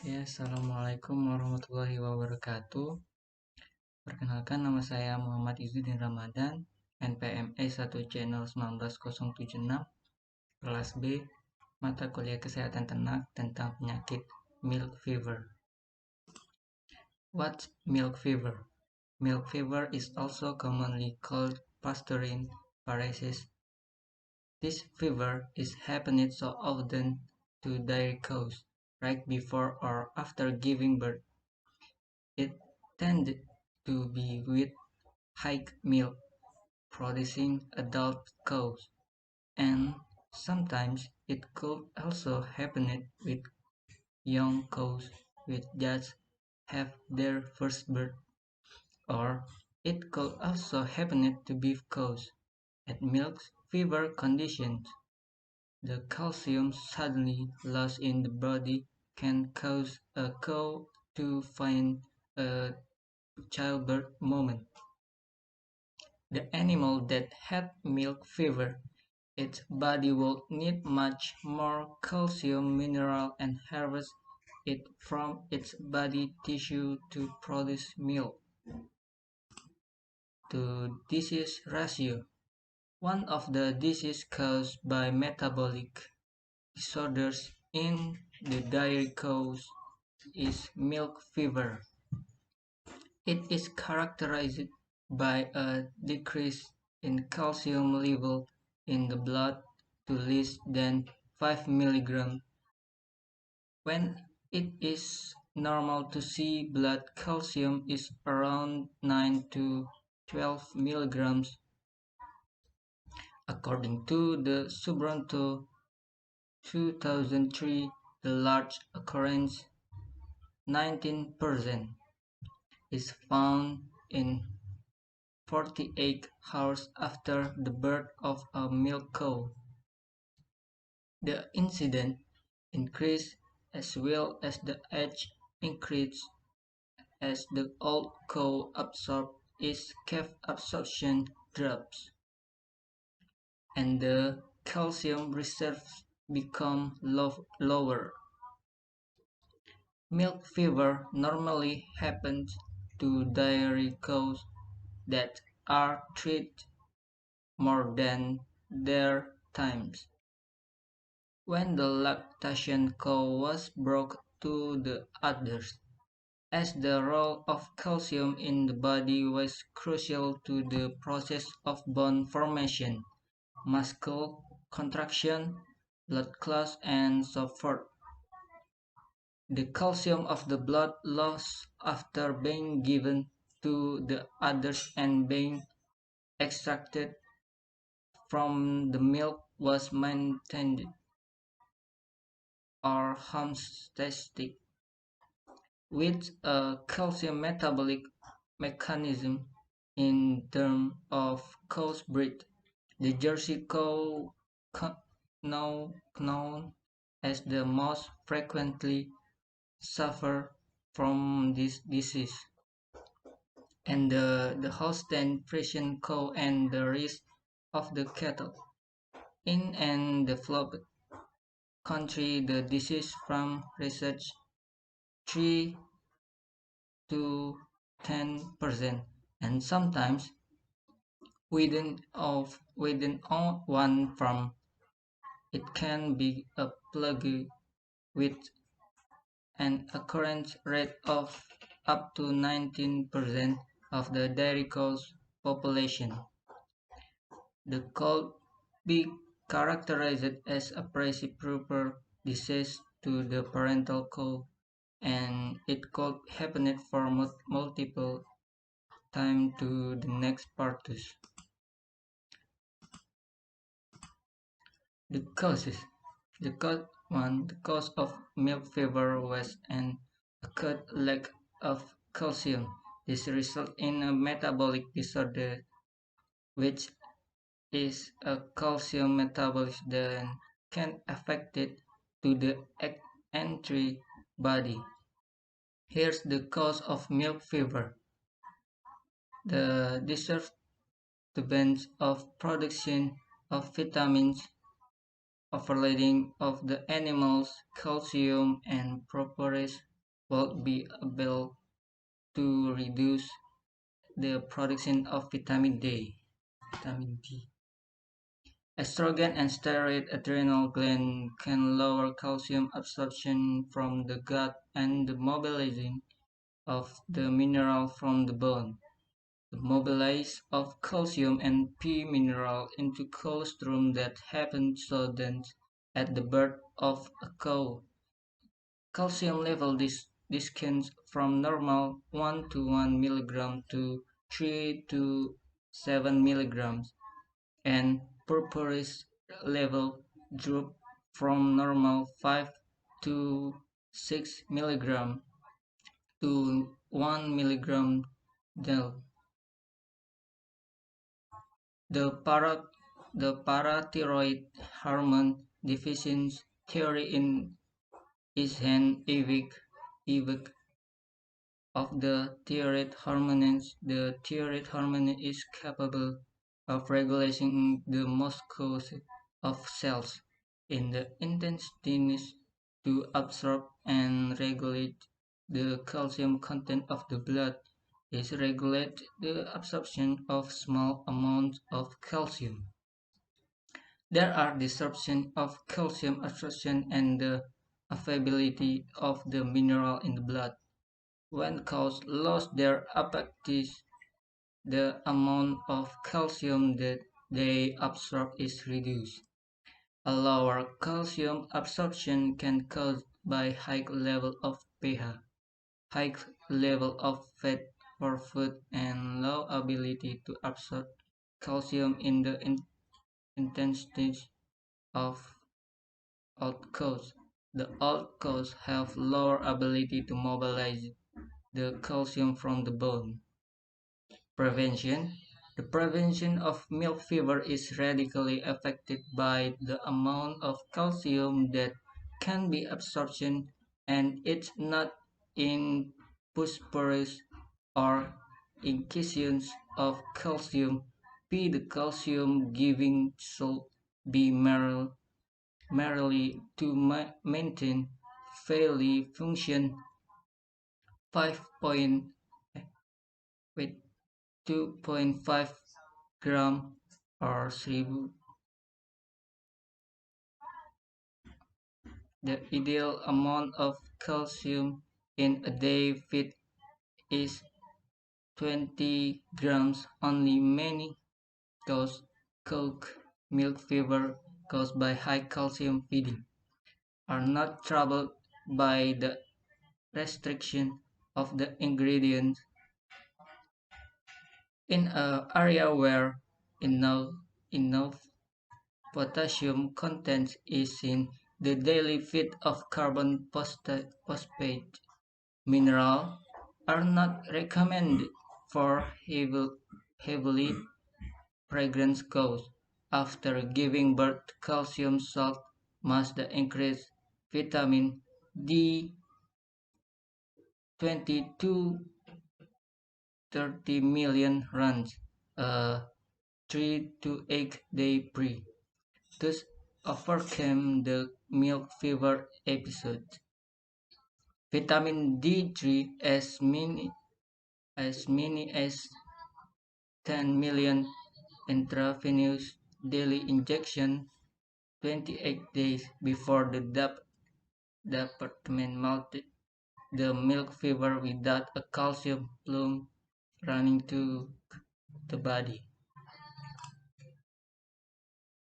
Oke, Assalamualaikum warahmatullahi wabarakatuh. Perkenalkan, nama saya Muhammad Izzuddin Ramadan, NPME 1 Channel 19076, kelas B, mata kuliah Kesehatan Ternak tentang penyakit milk fever. What's milk fever? Milk fever is also commonly called pasturine paresis. This fever is happening so often to dairy cows right before or after giving birth. It tended to be with high milk producing adult cows, and sometimes it could also happen with young cows which just have their first birth, or it could also happen to beef cows. At milk fever conditions, the calcium suddenly lost in the body can cause a cow to find a childbirth moment. The animal that had milk fever, its body would need much more calcium mineral and harvest it from its body tissue to produce milk. To disease ratio. One of the diseases caused by metabolic disorders in the dairy cows is milk fever. It is characterized by a decrease in calcium level in the blood to less than 5 mg, when it is normal to see blood calcium is around 9 to 12 mg. According to the Subronto 2003, the large occurrence 19% is found in 48 hours after the birth of a milk cow. The incidence increased as well as the age increased as the old cow absorbs its calf absorption drops, and the calcium reserves become lower. Milk fever normally happens to dairy cows that are treated more than their times. When the lactation cow was brought to the others, as the role of calcium in the body was crucial to the process of bone formation, muscle contraction, blood clots, and so forth. The calcium of the blood loss after being given to the others and being extracted from the milk was maintained or homeostatic, with a calcium metabolic mechanism in terms of cow's breed. The Jersey cow, now known as the most frequently suffer from this disease, and the Holstein Friesian cow and the rest of the cattle. In and developed country, the disease from research 3 to 10%, and sometimes within one farm, it can be a plague with an occurrence rate of up to 19% of the dairy cow's population. The could be characterized as a precipitate disease to the parental cow, and it could happen for multiple times to the next partus. The causes. The cause of milk fever was an acute lack of calcium. This results in a metabolic disorder, which is a calcium metabolism that can affect it to the entry body. Here's the cause of milk fever. The disturbance of production of vitamins, overloading of the animal's calcium and phosphorus would be able to reduce the production of vitamin D. Vitamin D. Estrogen and steroid adrenal gland can lower calcium absorption from the gut and the mobilizing of the mineral from the bone. The mobilize of calcium and P mineral into colostrum that happens sudden at the birth of a cow. Calcium level descends from normal 1 to 1 milligram to 3 to 7 milligrams, and purpurus level drop from normal 5 to 6 milligram to 1 milligram del. The para the parathyroid hormone deficiency theory is an evoke of the thyroid hormones. The thyroid hormone is capable of regulating the mucosa of cells in the intestines to absorb and regulate the calcium content of the blood. It regulates the absorption of small amounts of calcium. There are disruptions of calcium absorption and the availability of the mineral in the blood. When cows lose their appetite, the amount of calcium that they absorb is reduced. A lower calcium absorption can cause by high level of pH, high level of fat for food, and low ability to absorb calcium in the intestines of old cows. The old cows have lower ability to mobilize the calcium from the bone. Prevention: the prevention of milk fever is radically affected by the amount of calcium that can be absorbed, and it's not in phosphorus or inclusions of calcium. P. The calcium giving should be merely to maintain fairly function 5 point with 2.5 gram or 1000. The ideal amount of calcium in a day feed is 20 grams only. Many cows cook milk fever caused by high calcium feeding are not troubled by the restriction of the ingredients in an area where enough potassium content is in the daily feed of carbon phosphate mineral are not recommended for heavily pregnant cows. After giving birth, calcium salt must increase vitamin D 20 to 30 million runs a 3 to 8 day pre. Thus overcame the milk fever episode. Vitamin D3 as many as 10 million intravenous daily injection 28 days before the department melted the milk fever without a calcium plume running to the body.